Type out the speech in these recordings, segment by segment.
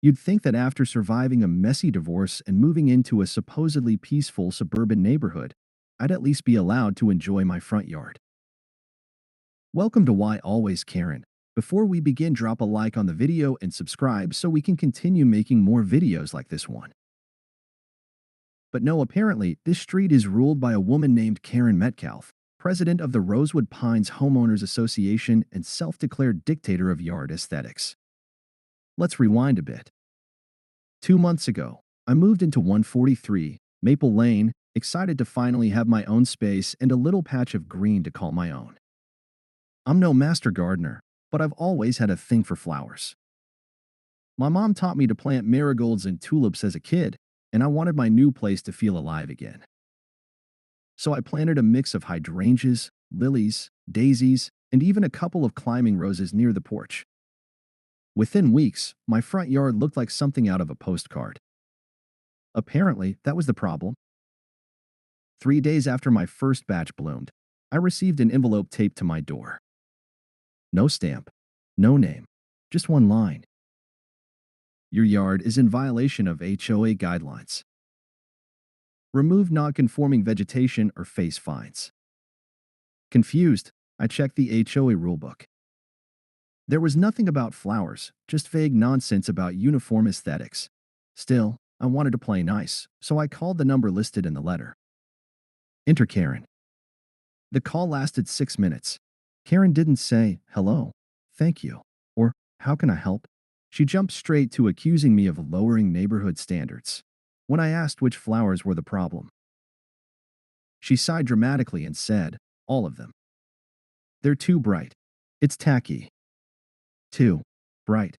You'd think that after surviving a messy divorce and moving into a supposedly peaceful suburban neighborhood, I'd at least be allowed to enjoy my front yard. Welcome to Why Always Karen. Before we begin, drop a like on the video and subscribe so we can continue making more videos like this one. But no, apparently, this street is ruled by a woman named Karen Metcalf, president of the Rosewood Pines Homeowners Association and self-declared dictator of yard aesthetics. Let's rewind a bit. 2 months ago, I moved into 143 Maple Lane, excited to finally have my own space and a little patch of green to call my own. I'm no master gardener, but I've always had a thing for flowers. My mom taught me to plant marigolds and tulips as a kid, and I wanted my new place to feel alive again. So I planted a mix of hydrangeas, lilies, daisies, and even a couple of climbing roses near the porch. Within weeks, my front yard looked like something out of a postcard. Apparently, that was the problem. 3 days after my first batch bloomed, I received an envelope taped to my door. No stamp, no name, just one line. Your yard is in violation of HOA guidelines. Remove non-conforming vegetation or face fines. Confused, I checked the HOA rulebook. There was nothing about flowers, just vague nonsense about uniform aesthetics. Still, I wanted to play nice, so I called the number listed in the letter. Enter Karen. The call lasted 6 minutes. Karen didn't say, "Hello, thank you," or "How can I help?" She jumped straight to accusing me of lowering neighborhood standards. When I asked which flowers were the problem, she sighed dramatically and said, "All of them. They're too bright. It's tacky. Too bright."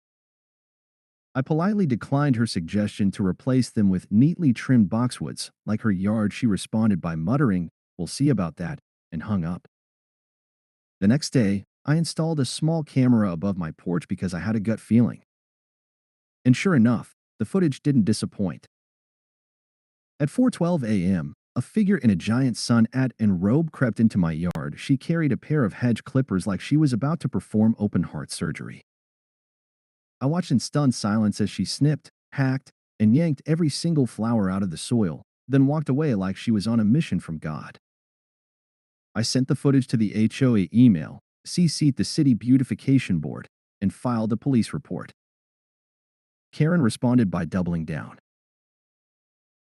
I politely declined her suggestion to replace them with neatly trimmed boxwoods. Like her yard, she responded by muttering, "We'll see about that," and hung up. The next day, I installed a small camera above my porch because I had a gut feeling. And sure enough, the footage didn't disappoint. At 4:12 a.m., a figure in a giant sun hat and robe crept into my yard. She carried a pair of hedge clippers like she was about to perform open-heart surgery. I watched in stunned silence as she snipped, hacked, and yanked every single flower out of the soil, then walked away like she was on a mission from God. I sent the footage to the HOA email, CC'd the City Beautification Board, and filed a police report. Karen responded by doubling down.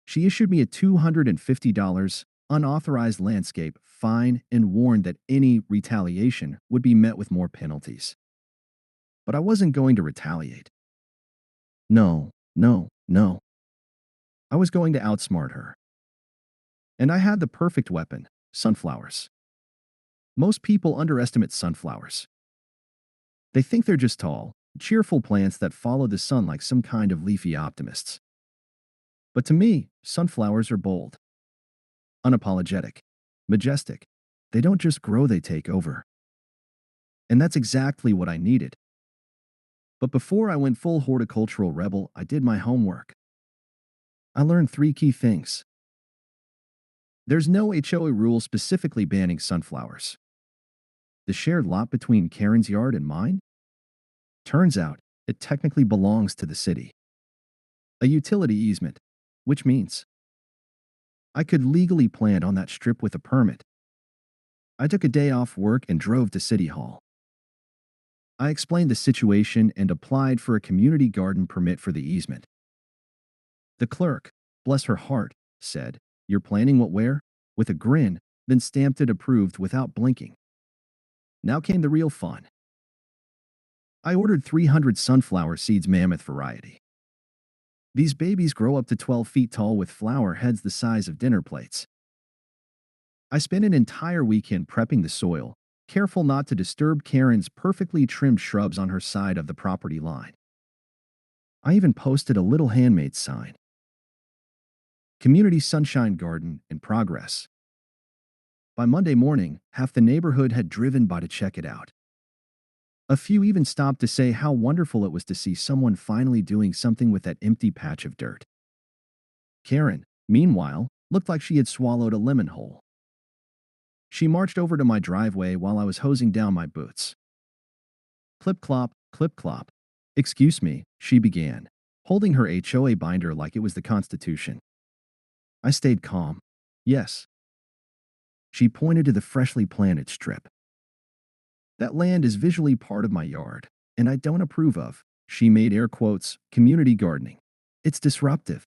She issued me a $250 unauthorized landscape fine and warned that any retaliation would be met with more penalties. But I wasn't going to retaliate. No, no, no. I was going to outsmart her. And I had the perfect weapon: sunflowers. Most people underestimate sunflowers. They think they're just tall, cheerful plants that follow the sun like some kind of leafy optimists. But to me, sunflowers are bold, unapologetic, majestic. They don't just grow, they take over. And that's exactly what I needed. But before I went full horticultural rebel, I did my homework. I learned 3 key things. There's no HOA rule specifically banning sunflowers. The shared lot between Karen's yard and mine? Turns out, it technically belongs to the city. A utility easement, which means I could legally plant on that strip with a permit. I took a day off work and drove to City Hall. I explained the situation and applied for a community garden permit for the easement. The clerk, bless her heart, said, "You're planning what where?" with a grin, then stamped it approved without blinking. Now came the real fun. I ordered 300 sunflower seeds, mammoth variety. These babies grow up to 12 feet tall with flower heads the size of dinner plates. I spent an entire weekend prepping the soil, careful not to disturb Karen's perfectly trimmed shrubs on her side of the property line. I even posted a little handmade sign: Community Sunshine Garden in progress. By Monday morning, half the neighborhood had driven by to check it out. A few even stopped to say how wonderful it was to see someone finally doing something with that empty patch of dirt. Karen, meanwhile, looked like she had swallowed a lemon whole. She marched over to my driveway while I was hosing down my boots. Clip clop, clip clop. "Excuse me," she began, holding her HOA binder like it was the Constitution. I stayed calm. Yes. She pointed to the freshly planted strip. That land is visually part of my yard, and I don't approve of, she made air quotes, community gardening. It's disruptive.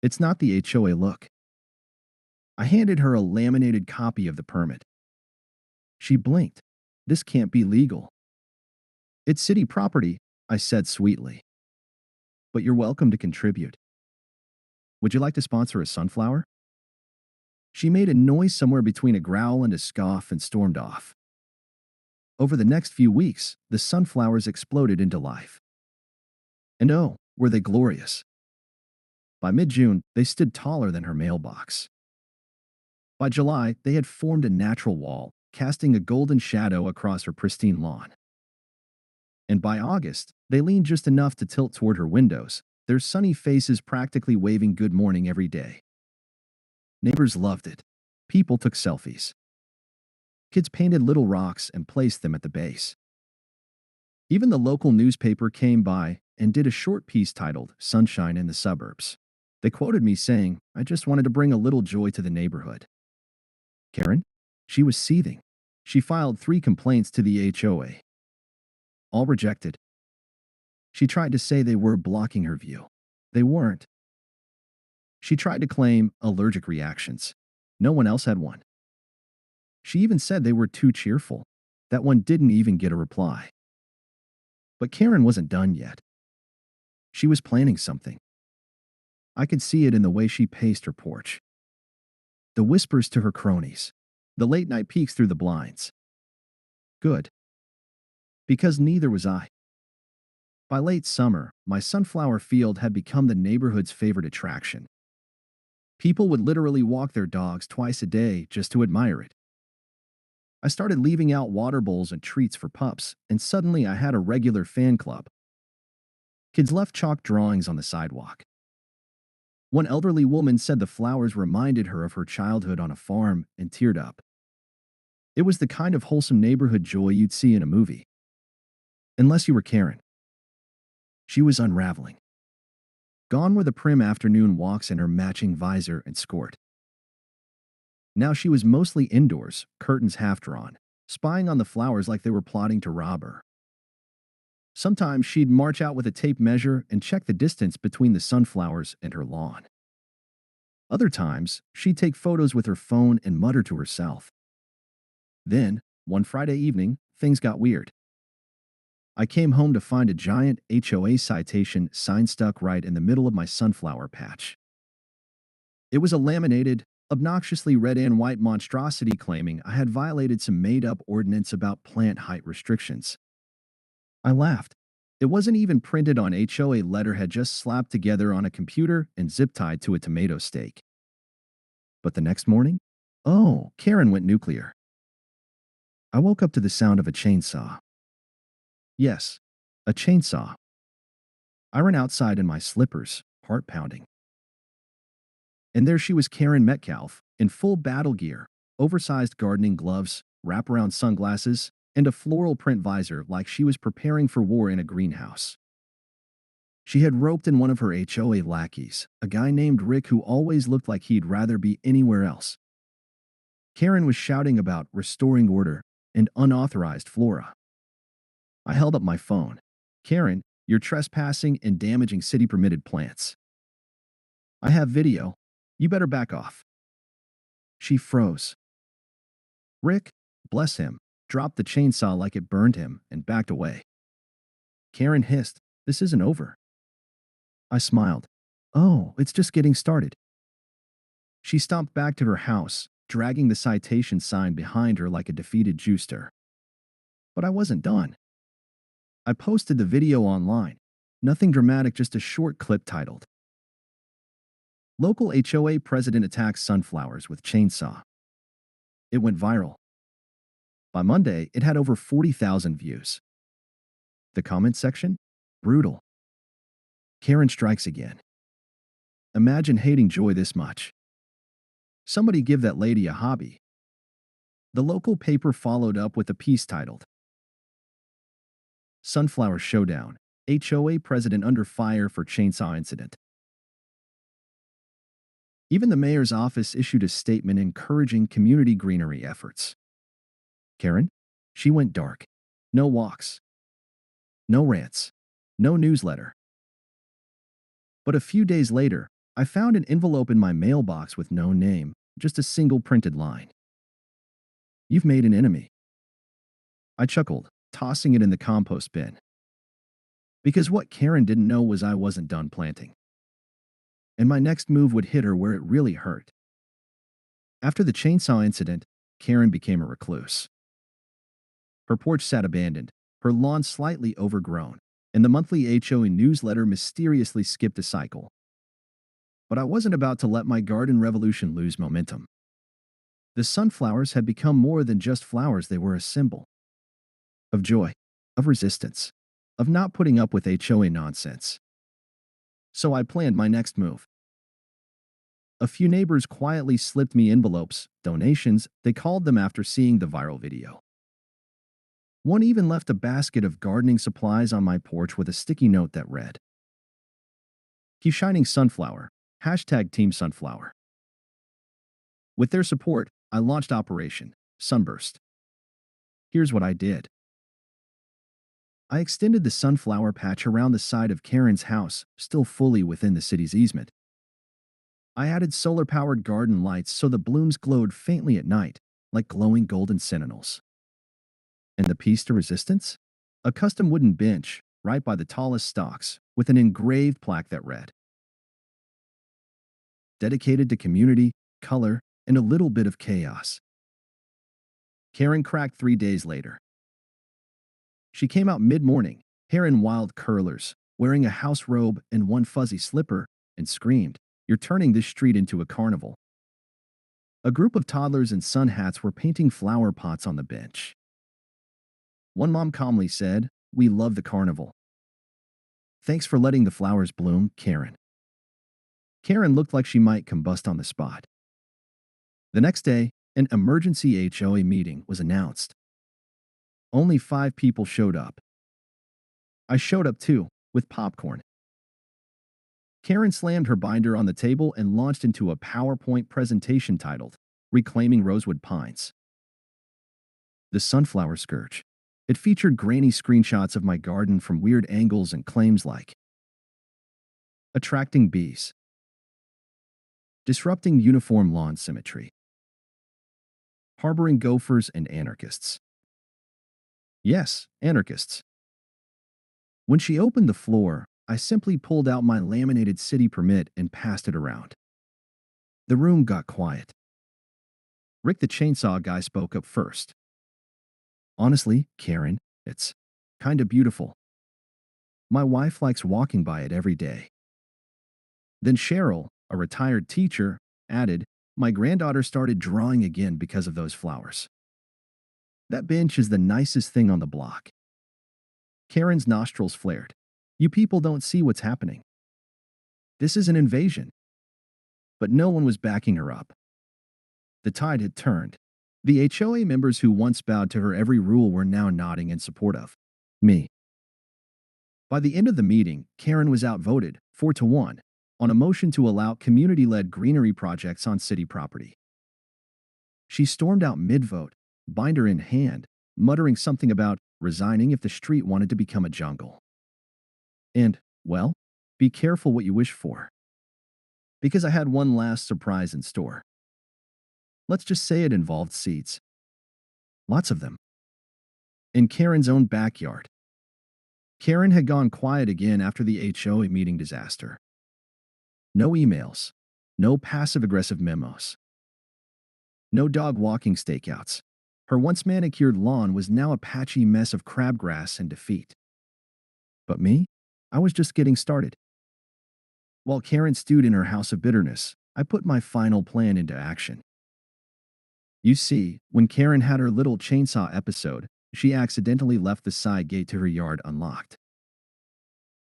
It's not the HOA look. I handed her a laminated copy of the permit. She blinked. This can't be legal. It's city property, I said sweetly. But you're welcome to contribute. Would you like to sponsor a sunflower? She made a noise somewhere between a growl and a scoff and stormed off. Over the next few weeks, the sunflowers exploded into life. And oh, were they glorious. By mid-June, they stood taller than her mailbox. By July, they had formed a natural wall, casting a golden shadow across her pristine lawn. And by August, they leaned just enough to tilt toward her windows, their sunny faces practically waving good morning every day. Neighbors loved it. People took selfies. Kids painted little rocks and placed them at the base. Even the local newspaper came by and did a short piece titled Sunshine in the Suburbs. They quoted me saying, I just wanted to bring a little joy to the neighborhood. Karen? She was seething. She filed 3 complaints to the HOA. All rejected. She tried to say they were blocking her view. They weren't. She tried to claim allergic reactions. No one else had one. She even said they were too cheerful. That one didn't even get a reply. But Karen wasn't done yet. She was planning something. I could see it in the way she paced her porch. The whispers to her cronies. The late-night peeks through the blinds. Good. Because neither was I. By late summer, my sunflower field had become the neighborhood's favorite attraction. People would literally walk their dogs twice a day just to admire it. I started leaving out water bowls and treats for pups, and suddenly I had a regular fan club. Kids left chalk drawings on the sidewalk. One elderly woman said the flowers reminded her of her childhood on a farm and teared up. It was the kind of wholesome neighborhood joy you'd see in a movie. Unless you were Karen. She was unraveling. Gone were the prim afternoon walks in her matching visor and skirt. Now she was mostly indoors, curtains half drawn, spying on the flowers like they were plotting to rob her. Sometimes she'd march out with a tape measure and check the distance between the sunflowers and her lawn. Other times, she'd take photos with her phone and mutter to herself. Then, one Friday evening, things got weird. I came home to find a giant HOA citation sign stuck right in the middle of my sunflower patch. It was a laminated, obnoxiously red and white monstrosity claiming I had violated some made-up ordinance about plant height restrictions. I laughed. It wasn't even printed on HOA letterhead, just slapped together on a computer and zip-tied to a tomato stake. But the next morning? Oh, Karen went nuclear. I woke up to the sound of a chainsaw. Yes, a chainsaw. I ran outside in my slippers, heart pounding. And there she was, Karen Metcalf, in full battle gear, oversized gardening gloves, wraparound sunglasses, and a floral print visor like she was preparing for war in a greenhouse. She had roped in one of her HOA lackeys, a guy named Rick who always looked like he'd rather be anywhere else. Karen was shouting about restoring order and unauthorized flora. I held up my phone. Karen, you're trespassing and damaging city-permitted plants. I have video. You better back off. She froze. Rick, bless him, dropped the chainsaw like it burned him and backed away. Karen hissed, this isn't over. I smiled. Oh, it's just getting started. She stomped back to her house, dragging the citation sign behind her like a defeated jewster. But I wasn't done. I posted the video online. Nothing dramatic, just a short clip titled, Local HOA President Attacks Sunflowers with Chainsaw. It went viral. By Monday, it had over 40,000 views. The comment section? Brutal. Karen strikes again. Imagine hating joy this much. Somebody give that lady a hobby. The local paper followed up with a piece titled, Sunflower Showdown, HOA president under fire for chainsaw incident. Even the mayor's office issued a statement encouraging community greenery efforts. Karen? She went dark. No walks. No rants. No newsletter. But a few days later, I found an envelope in my mailbox with no name, just a single printed line. You've made an enemy. I chuckled, tossing it in the compost bin. Because what Karen didn't know was I wasn't done planting. And my next move would hit her where it really hurt. After the chainsaw incident, Karen became a recluse. Her porch sat abandoned, her lawn slightly overgrown, and the monthly HOA newsletter mysteriously skipped a cycle. But I wasn't about to let my garden revolution lose momentum. The sunflowers had become more than just flowers, they were a symbol of joy, of resistance, of not putting up with HOA nonsense. So I planned my next move. A few neighbors quietly slipped me envelopes, donations, they called them after seeing the viral video. One even left a basket of gardening supplies on my porch with a sticky note that read, "Keep shining sunflower, hashtag Team Sunflower." With their support, I launched Operation Sunburst. Here's what I did. I extended the sunflower patch around the side of Karen's house, still fully within the city's easement. I added solar-powered garden lights so the blooms glowed faintly at night, like glowing golden sentinels. And the piece de resistance? A custom wooden bench, right by the tallest stalks, with an engraved plaque that read, "Dedicated to community, color, and a little bit of chaos." Karen cracked 3 days later. She came out mid-morning, hair in wild curlers, wearing a house robe and one fuzzy slipper, and screamed, "You're turning this street into a carnival." A group of toddlers in sun hats were painting flower pots on the bench. One mom calmly said, "We love the carnival. Thanks for letting the flowers bloom, Karen." Karen looked like she might combust on the spot. The next day, an emergency HOA meeting was announced. Only 5 people showed up. I showed up too, with popcorn. Karen slammed her binder on the table and launched into a PowerPoint presentation titled, "Reclaiming Rosewood Pines." The Sunflower Scourge. It featured grainy screenshots of my garden from weird angles and claims like, attracting bees, disrupting uniform lawn symmetry, harboring gophers and anarchists. Yes, anarchists. When she opened the floor, I simply pulled out my laminated city permit and passed it around. The room got quiet. Rick the chainsaw guy spoke up first. "Honestly, Karen, it's kinda beautiful. My wife likes walking by it every day." Then Cheryl, a retired teacher, added, "My granddaughter started drawing again because of those flowers. That bench is the nicest thing on the block." Karen's nostrils flared. "You people don't see what's happening. This is an invasion." But no one was backing her up. The tide had turned. The HOA members who once bowed to her every rule were now nodding in support of me. By the end of the meeting, Karen was outvoted, 4-1, on a motion to allow community-led greenery projects on city property. She stormed out mid-vote, binder in hand, muttering something about resigning if the street wanted to become a jungle. And, well, be careful what you wish for. Because I had one last surprise in store. Let's just say it involved seeds. Lots of them. In Karen's own backyard. Karen had gone quiet again after the HOA meeting disaster. No emails. No passive-aggressive memos. No dog walking stakeouts. Her once manicured lawn was now a patchy mess of crabgrass and defeat. But me? I was just getting started. While Karen stewed in her house of bitterness, I put my final plan into action. You see, when Karen had her little chainsaw episode, she accidentally left the side gate to her yard unlocked.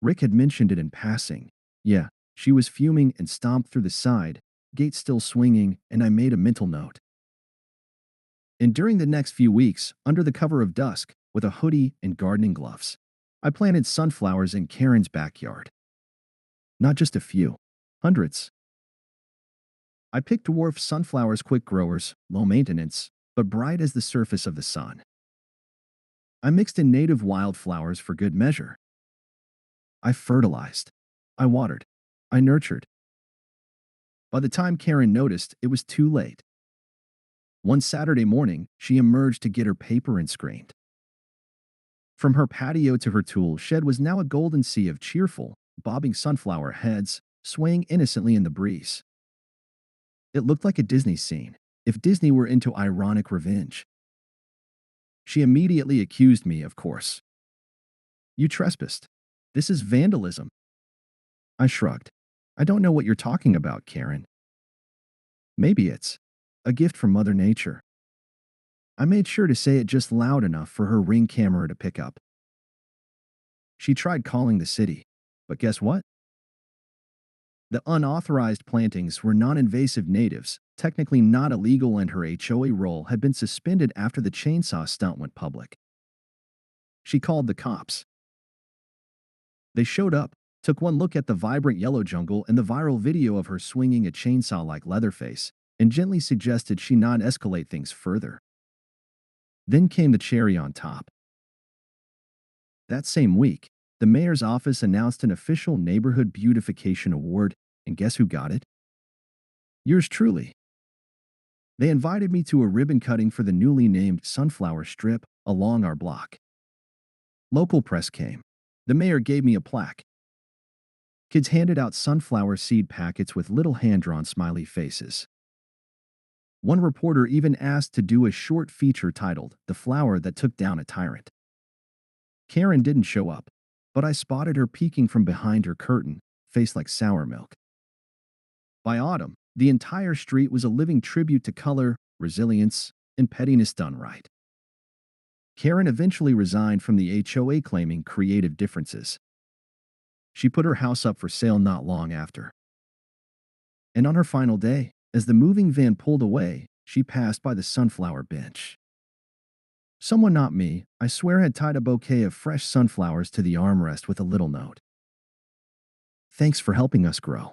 Rick had mentioned it in passing. Yeah, she was fuming and stomped through the side, gate still swinging, and I made a mental note. And during the next few weeks, under the cover of dusk, with a hoodie and gardening gloves, I planted sunflowers in Karen's backyard. Not just a few, hundreds. I picked dwarf sunflowers, quick growers, low maintenance, but bright as the surface of the sun. I mixed in native wildflowers for good measure. I fertilized. I watered. I nurtured. By the time Karen noticed, it was too late. One Saturday morning, she emerged to get her paper and screamed. From her patio to her tool shed was now a golden sea of cheerful, bobbing sunflower heads, swaying innocently in the breeze. It looked like a Disney scene, if Disney were into ironic revenge. She immediately accused me, of course. You trespassed. This is vandalism. I shrugged. I don't know what you're talking about, Karen. Maybe it's a gift from Mother Nature. I made sure to say it just loud enough for her Ring camera to pick up. She tried calling the city, but guess what? The unauthorized plantings were non-invasive natives, technically not illegal, and her HOA role had been suspended after the chainsaw stunt went public. She called the cops. They showed up, took one look at the vibrant yellow jungle and the viral video of her swinging a chainsaw like Leatherface, and gently suggested she not escalate things further. Then came the cherry on top. That same week, the mayor's office announced an official Neighborhood Beautification Award, and guess who got it? Yours truly. They invited me to a ribbon cutting for the newly named Sunflower Strip along our block. Local press came. The mayor gave me a plaque. Kids handed out sunflower seed packets with little hand-drawn smiley faces. One reporter even asked to do a short feature titled "The Flower That Took Down a Tyrant." Karen didn't show up, but I spotted her peeking from behind her curtain, face like sour milk. By autumn, the entire street was a living tribute to color, resilience, and pettiness done right. Karen eventually resigned from the HOA, claiming creative differences. She put her house up for sale not long after. And on her final day, as the moving van pulled away, she passed by the sunflower bench. Someone, not me, I swear, had tied a bouquet of fresh sunflowers to the armrest with a little note. Thanks for helping us grow.